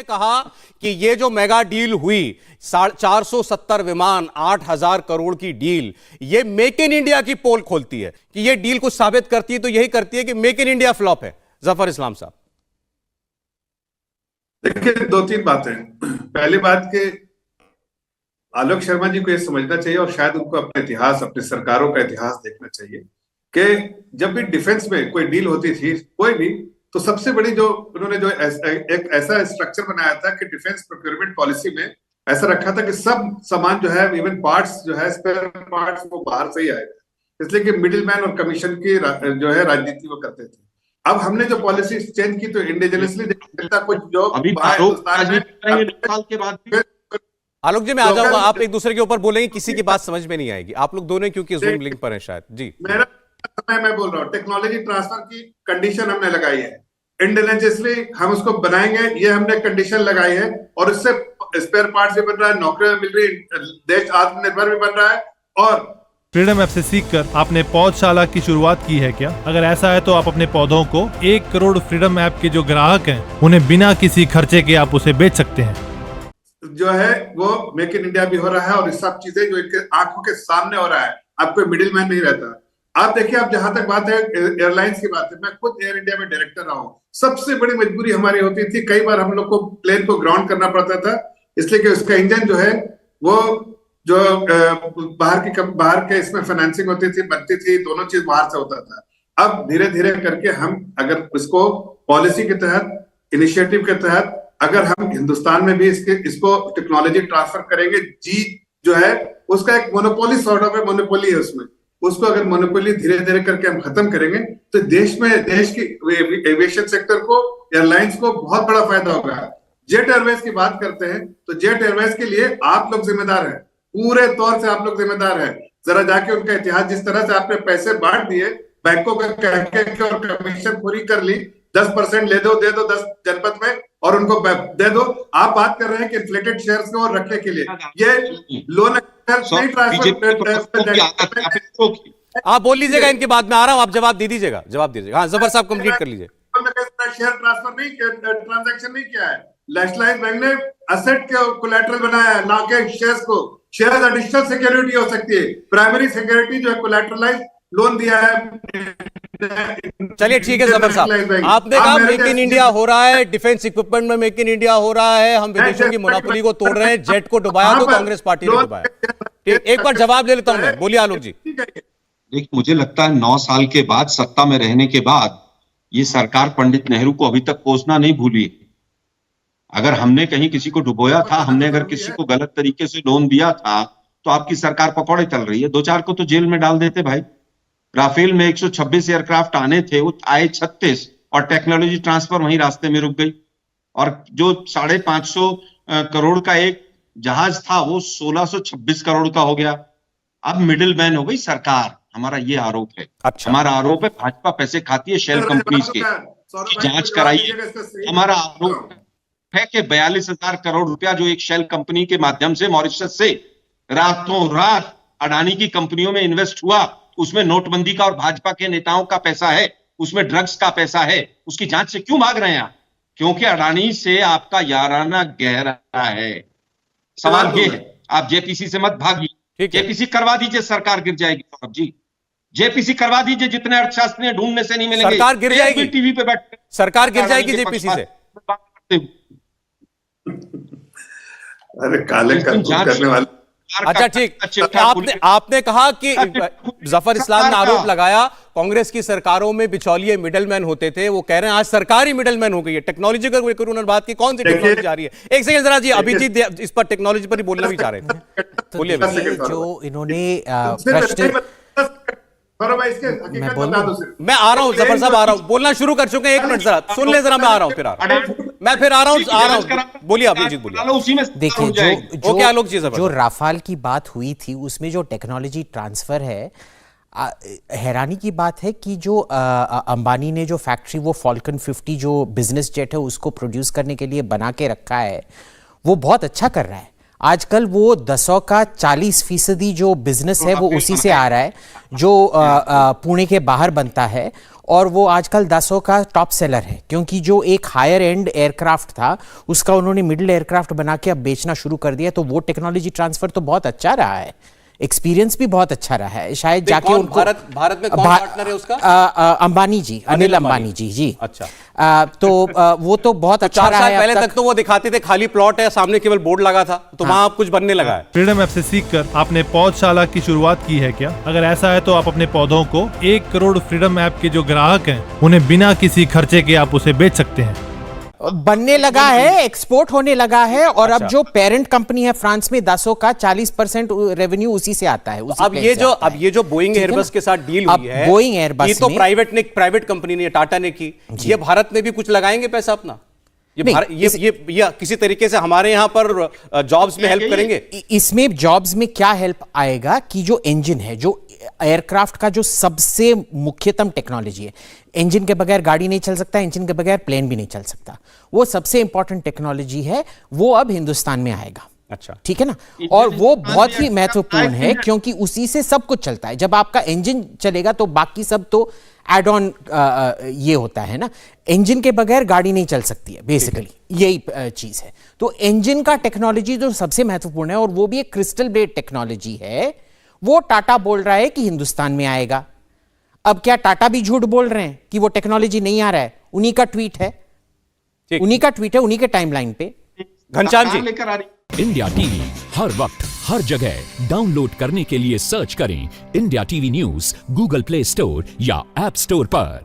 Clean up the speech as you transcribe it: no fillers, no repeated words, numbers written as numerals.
आपने कहा कि ये जो मेगा डील हुई 470 विमान 8,000 करोड़ की डील, ये मेक इन इंडिया की पोल खोलती है कि ये डील कुछ साबित करती है तो यही करती है कि मेक इन इंडिया फ्लॉप है। जफर इस्लाम साहब, देखिए, दो तीन बातें। पहली बात कि आलोक शर्मा जी को यह समझना चाहिए और शायद उनको अपने इतिहास, अपनी सरकारों का इतिहास देखना चाहिए कि जब भी डिफेंस में कोई डील होती थी, कोई भी, तो सबसे बड़ी जो उन्होंने जो एक ऐसा स्ट्रक्चर बनाया था कि डिफेंस प्रोक्योरमेंट पॉलिसी में ऐसा रखा था कि सब सामान जो है, इवन पार्ट्स जो है, स्पेयर पार्ट्स, वो बाहर से ही आए, इसलिए कि मिडिल मैन और कमीशन की जो है राजनीति वो करते थे। अब हमने जो पॉलिसी चेंज की तो इंडिजिनसली कुछ जो साल के बाद आलोक जी मैं आ जाऊंगा, आप एक दूसरे के ऊपर बोलेंगे, किसी की बात समझ में नहीं आएगी। आप लोग दोनों क्योंकि जूम लिंक पर हैं शायद। जी, मेरा समय मैं बोल रहा हूँ, टेक्नोलॉजी ट्रांसफर की कंडीशन हमने लगाई है, इंडिजिनसली हम उसको बनाएंगे, ये हमने कंडीशन लगाई है, और इससे स्पेयर पार्ट्स भी बन रहा है, नौकरियां मिल रही, देश आत्मनिर्भर भी बन रहा है। और फ्रीडम ऐप से सीखकर आपने पौधशाला की शुरुआत की है क्या? अगर ऐसा है तो आप अपने पौधों को 1 करोड़ फ्रीडम ऐप के जो ग्राहक हैं उन्हें बिना किसी खर्चे के आप उसे बेच सकते हैं। जो है वो मेक इन इंडिया भी हो रहा है, और ये सब चीजें जो इनके आंखों के सामने हो रहा है, अब कोई मिडिल मैन नहीं रहता। आप देखिए, आप जहां तक बात है एयरलाइंस की बात है, मैं खुद एयर इंडिया में डायरेक्टर रहा हूं। सबसे बड़ी मजबूरी हमारी होती थी, कई बार हम लोग को प्लेन को ग्राउंड करना पड़ता था, इसलिए कि उसका इंजन जो है वो जो बाहर के इसमें फाइनेंसिंग होती थी, बनती थी, दोनों चीज बाहर से होता था। अब धीरे धीरे करके हम अगर इसको पॉलिसी के तहत, इनिशिएटिव के तहत, अगर हम हिंदुस्तान में भी इसको टेक्नोलॉजी ट्रांसफर करेंगे, जी जो है उसका एक मोनोपोली सॉर्ट ऑफ मोनोपोली है उसमें, उसको अगर मोनोपोली धीरे धीरे करके हम खत्म करेंगे तो देश की एविएशन सेक्टर को, एयरलाइंस को बहुत बड़ा फायदा होगा। जेट एयरवेज की बात करते हैं तो जेट एयरवेज के लिए आप लोग जिम्मेदार हैं, पूरे तौर से आप लोग जिम्मेदार हैं। जरा जाके उनका इतिहास, जिस तरह से आपने पैसे बांट दिए बैंकों को कह के और कमीशन पूरी कर ली, 10% दे दो 10 जनपद में और उनको दे दो। आप बात कर रहे हैं कि इन्फ्लेटेड शेयर्स को और रखने के लिए ये लोन आप बोल लीजिएगा, इनके बाद में आ रहा हूं, आप जवाब दे दीजिएगा, हाँ जफर साहब कंप्लीट कर लीजिए। शेयर ट्रांसफर नहीं किया, ट्रांजैक्शन नहीं किया है। नेशनलाइज बैंक ने असेट के कोलैटरल बनाया है, ना कि शेयर्स को। शेयर्स एडिशनल सिक्योरिटी हो सकती है, प्राइमरी सिक्योरिटी जो है कोलैटरलाइज लोन दिया है। चलिए ठीक है जफर साहब, आपने कहा मेक इन इंडिया हो रहा है, डिफेंस इक्विपमेंट में मेक इन इंडिया हो रहा है, हम विदेशों की मोनोपोली को तोड़ रहे हैं, जेट को डुबाया तो कांग्रेस पार्टी ने डुबाया। ठीक, एक बार जवाब ले लेता हूं मैं, बोलिए आलोक जी। देखिए, मुझे लगता है 9 साल के बाद, सत्ता में रहने के बाद, ये सरकार पंडित नेहरू को अभी तक कोसना नहीं भूली। अगर हमने कहीं किसी को डुबोया था, हमने अगर किसी को गलत तरीके से लोन दिया था, तो आपकी सरकार पकौड़े तल रही है। 2-4 को तो जेल में डाल देते भाई। राफेल में 126 एयरक्राफ्ट आने थे, वो आए 36, और टेक्नोलॉजी ट्रांसफर वहीं रास्ते में रुक गई। और जो 550 करोड़ का एक जहाज था, वो 1626 करोड़ का हो गया। अब मिडिल मैन हो गई सरकार, हमारा ये आरोप है। अच्छा। हमारा आरोप है भाजपा पैसे खाती है शेल कंपनीज के, जांच कराइए। हमारा आरोप है कि 42,000 करोड़ रुपया जो एक शेल कंपनी के माध्यम से मॉरिशस से रातों रात अडानी की कंपनियों में इन्वेस्ट हुआ, उसमें नोटबंदी का और भाजपा के नेताओं का पैसा है, उसमें ड्रग्स का पैसा है, उसकी जांच से क्यों भाग रहे हैं आप? क्योंकि अडानी से आपका याराना गहरा है। सवाल ये है, आप जेपीसी से मत भागिए, जेपीसी करवा दीजिए, सरकार गिर जाएगी। साहब जी, जेपीसी करवा दीजिए, जितने अर्थशास्त्री ढूंढने से नहीं मिलेंगे, सरकार गिर जाएगी, टीवी पे बैठ सरकार गिर जाएगी जेपीसी से। अरे काले करने वाले। अच्छा ठीक, आपने कहा कि जफर इस्लाम ने आरोप लगाया कांग्रेस की सरकारों में बिचौलिए मिडलमैन होते थे, वो कह रहे हैं आज सरकार ही मिडलमैन हो गई है। टेक्नोलॉजी का उन्होंने बात की, कौन सी टेक्नोलॉजी आ रही है? एक सेकंड जरा जी, अभिजीत इस पर टेक्नोलॉजी पर ही बोलना भी चाह रहे थे, बोलिए। जो इन्होंने मैं आ रहा हूं जफर साहब, आ रहा हूं, बोलना शुरू कर चुके हैं, 1 मिनट जरा सुन ले, जरा मैं आ रहा हूं, फिर आ रहा हूं, बोलिए अभिजीत, बोलिए। देखिए, जो राफेल की बात हुई थी, उसमें जो टेक्नोलॉजी ट्रांसफर है, हैरानी की बात है कि जो अंबानी ने जो फैक्ट्री, वो फॉल्कन 50 जो बिजनेस जेट है उसको प्रोड्यूस करने के लिए बना के रखा है, वो बहुत अच्छा कर रहा है। आजकल वो 10 का 40% जो बिजनेस है वो उसी से आ रहा है, जो पुणे के बाहर बनता है। और वो आजकल दासो का टॉप सेलर है, क्योंकि जो एक हायर एंड एयरक्राफ्ट था उसका उन्होंने मिडिल एयरक्राफ्ट बना के अब बेचना शुरू कर दिया। तो वो टेक्नोलॉजी ट्रांसफर तो बहुत अच्छा रहा है, एक्सपीरियंस भी बहुत अच्छा रहा है। शायद जाके उनको भारत में कौन पार्टनर है उसका? अंबानी जी, अनिल अंबानी जी। अच्छा। वो तो बहुत अच्छा 4 रहा साल है। पहले तक तो वो दिखाते थे खाली प्लॉट है, सामने केवल बोर्ड लगा था, तो वहां अब कुछ बनने लगा है। फ्रीडम ऐप से सीखकर आपने पौधशाला की शुरुआत की है क्या? अगर ऐसा है तो आप अपने पौधों को 1 करोड़ फ्रीडम ऐप के जो ग्राहक हैं उन्हें बिना किसी खर्चे के आप उसे बेच सकते हैं। बनने लगा है, एक्सपोर्ट होने लगा है, और अब जो पेरेंट कंपनी है फ्रांस में दासो का 40% रेवेन्यू उसी से आता है। अब ये जो बोइंग एयरबस के साथ डील हुई है, बोइंग एयरबस ये तो प्राइवेट कंपनी ने, टाटा ने की, ये भारत में भी कुछ लगाएंगे पैसा अपना? ये किसी तरीके से हमारे यहाँ पर जॉब्स में हेल्प करेंगे? इसमें जॉब्स में क्या हेल्प आएगा कि जो इंजन है, जो एयरक्राफ्ट का जो सबसे मुख्यतम टेक्नोलॉजी है, इंजन के बगैर गाड़ी नहीं चल सकता, इंजन के बगैर प्लेन भी नहीं चल सकता, वो सबसे इंपॉर्टेंट टेक्नोलॉजी है, वो अब हिंदुस्तान में आएगा। अच्छा, ठीक है ना? और वो बहुत ही महत्वपूर्ण है, क्योंकि उसी से सब कुछ चलता है। जब आपका इंजन चलेगा तो बाकी सब तो एड ऑन ये होता है ना। इंजन के बगैर गाड़ी नहीं चल सकती है, बेसिकली यही चीज है। तो इंजन का टेक्नोलॉजी जो सबसे महत्वपूर्ण है, और वो भी एक क्रिस्टल बेस्ड टेक्नोलॉजी है, वो टाटा बोल रहा है कि हिंदुस्तान में आएगा। अब क्या टाटा भी झूठ बोल रहे हैं कि वो टेक्नोलॉजी नहीं आ रहा है? उन्हीं का ट्वीट है, उन्हीं के टाइमलाइन पे। घनश्याम जी, लेकर आ रही इंडिया टीवी हर वक्त हर जगह डाउनलोड करने के लिए सर्च करें India TV news Google play store या ऐप स्टोर पर।